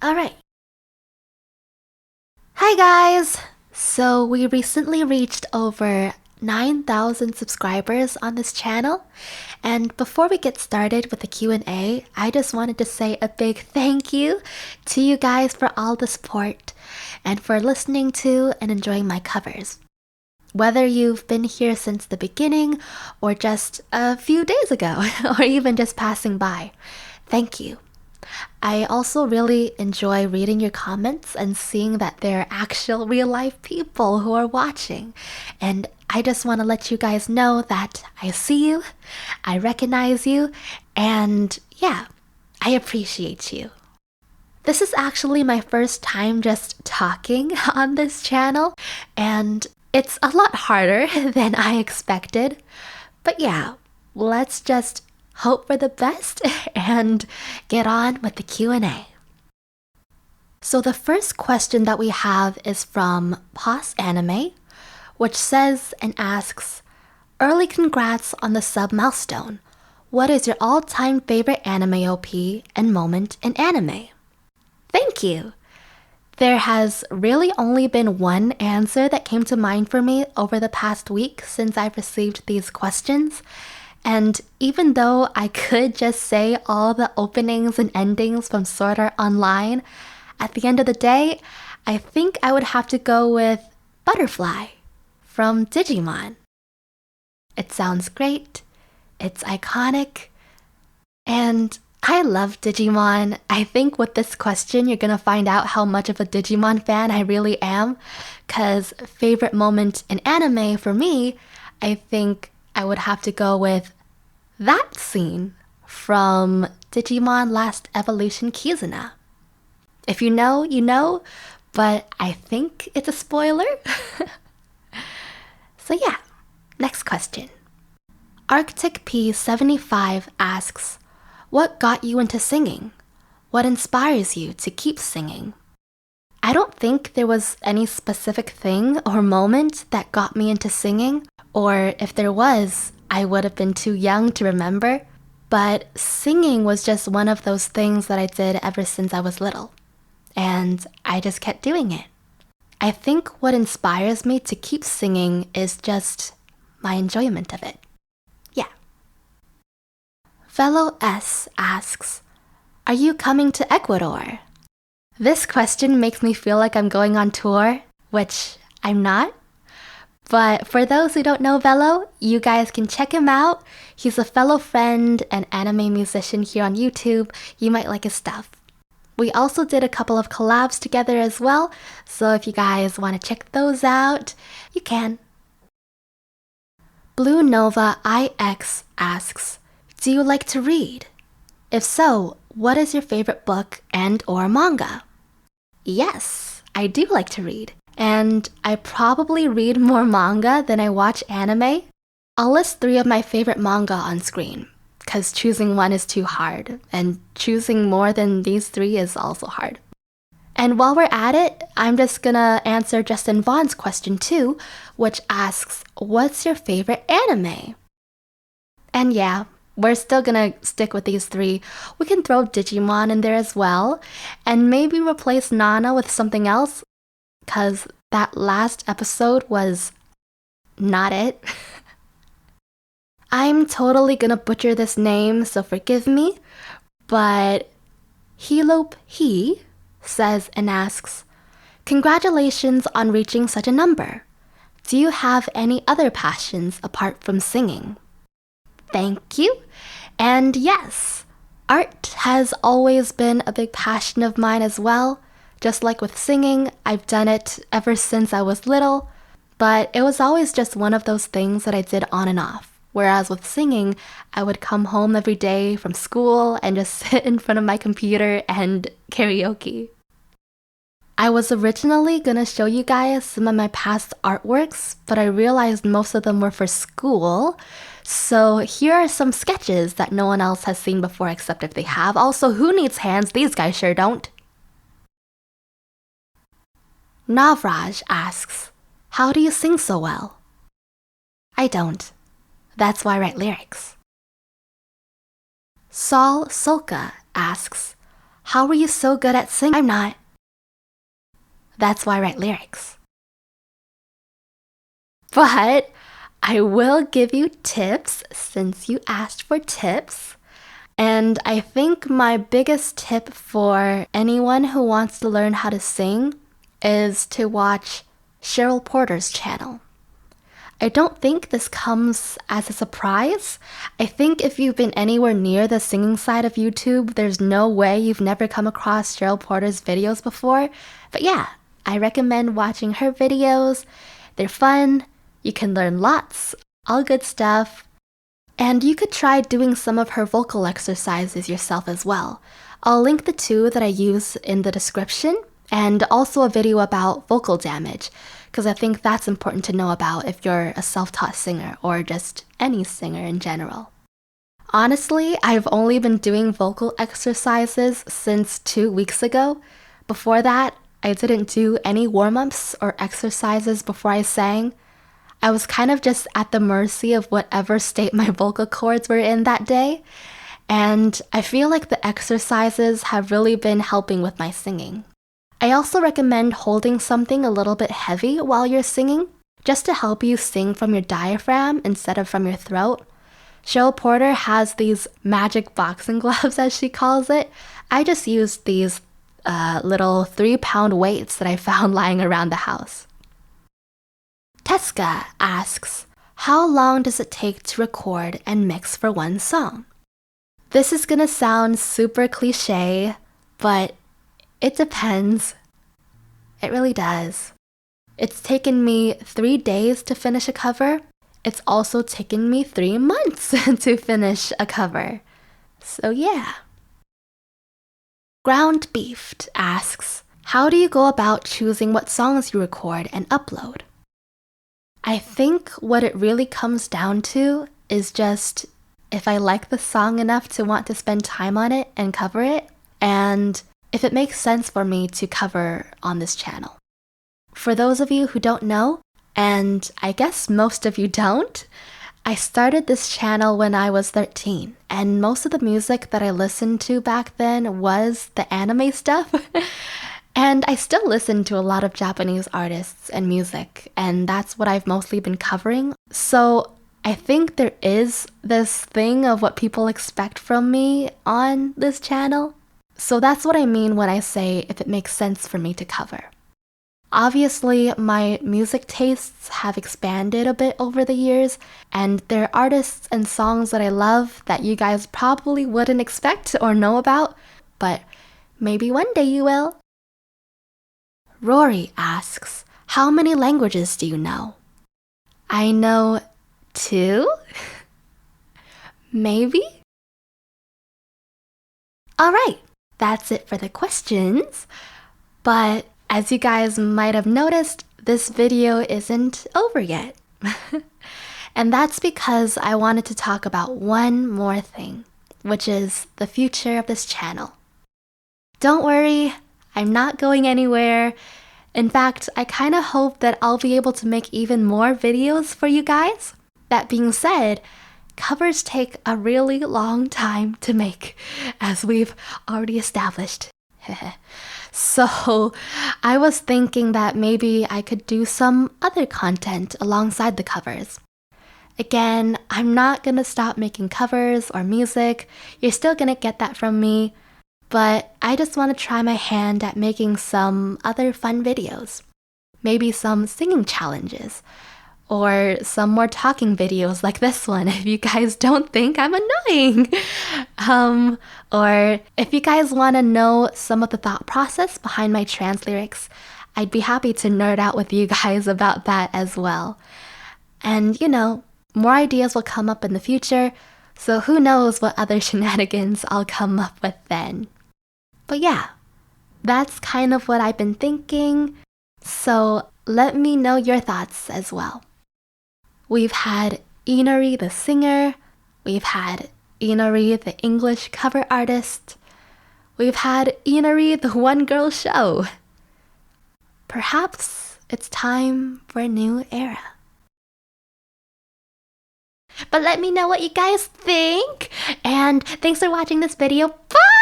Alright. Hi guys! So we recently reached over 9,000 subscribers on this channel. And before we get started with the Q&A, I just wanted to say a big thank you to you guys for all the support and for listening to and enjoying my covers. Whether you've been here since the beginning or just a few days ago or even just passing by, thank you. I also really enjoy reading your comments and seeing that there are actual real life people who are watching. And I just want to let you guys know that I see you, I recognize you, and yeah, I appreciate you. This is actually my first time just talking on this channel, and it's a lot harder than I expected. But yeah, let's just hope for the best and get on with the Q&A. So the first question that we have is from Pause Anime, which says and asks, early congrats on the sub milestone. What is your all-time favorite anime OP and moment in anime? Thank you! There has really only been one answer that came to mind for me over the past week since I've received these questions. And even though I could just say all the openings and endings from Sword Art Online, at the end of the day, I think I would have to go with Butterfly from Digimon. It sounds great, it's iconic, and I love Digimon. I think with this question, you're gonna find out how much of a Digimon fan I really am, cause favorite moment in anime for me, I think I would have to go with that scene from Digimon Last Evolution Kizuna. If you know, you know, but I think it's a spoiler. So yeah, next question. Arctic P75 asks, what got you into singing? What inspires you to keep singing? I don't think there was any specific thing or moment that got me into singing, or if there was, I would have been too young to remember, but singing was just one of those things that I did ever since I was little, and I just kept doing it. I think what inspires me to keep singing is just my enjoyment of it. Yeah. Fellow S asks, are you coming to Ecuador? This question makes me feel like I'm going on tour, which I'm not. But for those who don't know Velo, you guys can check him out. He's a fellow friend and anime musician here on YouTube. You might like his stuff. We also did a couple of collabs together as well, so if you guys want to check those out, you can. Blue Nova IX asks, do you like to read? If so, what is your favorite book and or manga? Yes, I do like to read. And I probably read more manga than I watch anime. I'll list 3 of my favorite manga on screen, because choosing one is too hard, and choosing more than these 3 is also hard. And while we're at it, I'm just gonna answer Justin Vaughn's question too, which asks, what's your favorite anime? And yeah, we're still gonna stick with these 3. We can throw Digimon in there as well, and maybe replace Nana with something else, because that last episode was not it. I'm totally gonna butcher this name, so forgive me, but Helope He says and asks, congratulations on reaching such a number. Do you have any other passions apart from singing? Thank you. And yes, art has always been a big passion of mine as well. Just like with singing, I've done it ever since I was little, but it was always just one of those things that I did on and off. Whereas with singing, I would come home every day from school and just sit in front of my computer and karaoke. I was originally gonna show you guys some of my past artworks, but I realized most of them were for school. So here are some sketches that no one else has seen before except if they have. Also, who needs hands? These guys sure don't. Navraj asks, how do you sing so well? I don't. That's why I write lyrics. Saul Solka asks, How were you so good at singing? I'm not. That's why I write lyrics. But I will give you tips since you asked for tips. And I think my biggest tip for anyone who wants to learn how to sing is to watch Cheryl Porter's channel. I don't think this comes as a surprise. I think if you've been anywhere near the singing side of YouTube, there's no way you've never come across Cheryl Porter's videos before. But yeah, I recommend watching her videos. They're fun, you can learn lots, all good stuff. And you could try doing some of her vocal exercises yourself as well. I'll link the two that I use in the description, and also a video about vocal damage, because I think that's important to know about if you're a self-taught singer or just any singer in general. Honestly, I've only been doing vocal exercises since 2 weeks ago. Before that, I didn't do any warm-ups or exercises before I sang. I was kind of just at the mercy of whatever state my vocal cords were in that day, and I feel like the exercises have really been helping with my singing. I also recommend holding something a little bit heavy while you're singing, just to help you sing from your diaphragm instead of from your throat. Cheryl Porter has these magic boxing gloves, as she calls it. I just used these little 3-pound weights that I found lying around the house. Teska asks, how long does it take to record and mix for one song? This is gonna sound super cliche, but it depends. It really does. It's taken me 3 days to finish a cover. It's also taken me 3 months to finish a cover. So yeah. Ground Beefed asks, how do you go about choosing what songs you record and upload? I think what it really comes down to is just if I like the song enough to want to spend time on it and cover it, and if it makes sense for me to cover on this channel. For those of you who don't know, and I guess most of you don't, I started this channel when I was 13, and most of the music that I listened to back then was the anime stuff. And I still listen to a lot of Japanese artists and music, and that's what I've mostly been covering. So I think there is this thing of what people expect from me on this channel. So that's what I mean when I say if it makes sense for me to cover. Obviously, my music tastes have expanded a bit over the years, and there are artists and songs that I love that you guys probably wouldn't expect or know about, but maybe one day you will. Rory asks, how many languages do you know? I know 2? Maybe? Alright, that's it for the questions. But as you guys might have noticed, this video isn't over yet. And that's because I wanted to talk about one more thing, which is the future of this channel. Don't worry, I'm not going anywhere. In fact, I kind of hope that I'll be able to make even more videos for you guys. That being said, covers take a really long time to make, as we've already established. So I was thinking that maybe I could do some other content alongside the covers. Again, I'm not gonna stop making covers or music. You're still gonna get that from me. But I just want to try my hand at making some other fun videos. Maybe some singing challenges. Or some more talking videos like this one if you guys don't think I'm annoying. Or if you guys want to know some of the thought process behind my trans lyrics, I'd be happy to nerd out with you guys about that as well. And you know, more ideas will come up in the future, so who knows what other shenanigans I'll come up with then. But yeah, that's kind of what I've been thinking, so let me know your thoughts as well. We've had Inari the singer, we've had Inari the English cover artist, we've had Inari the one-girl show. Perhaps it's time for a new era. But let me know what you guys think, and thanks for watching this video. Bye!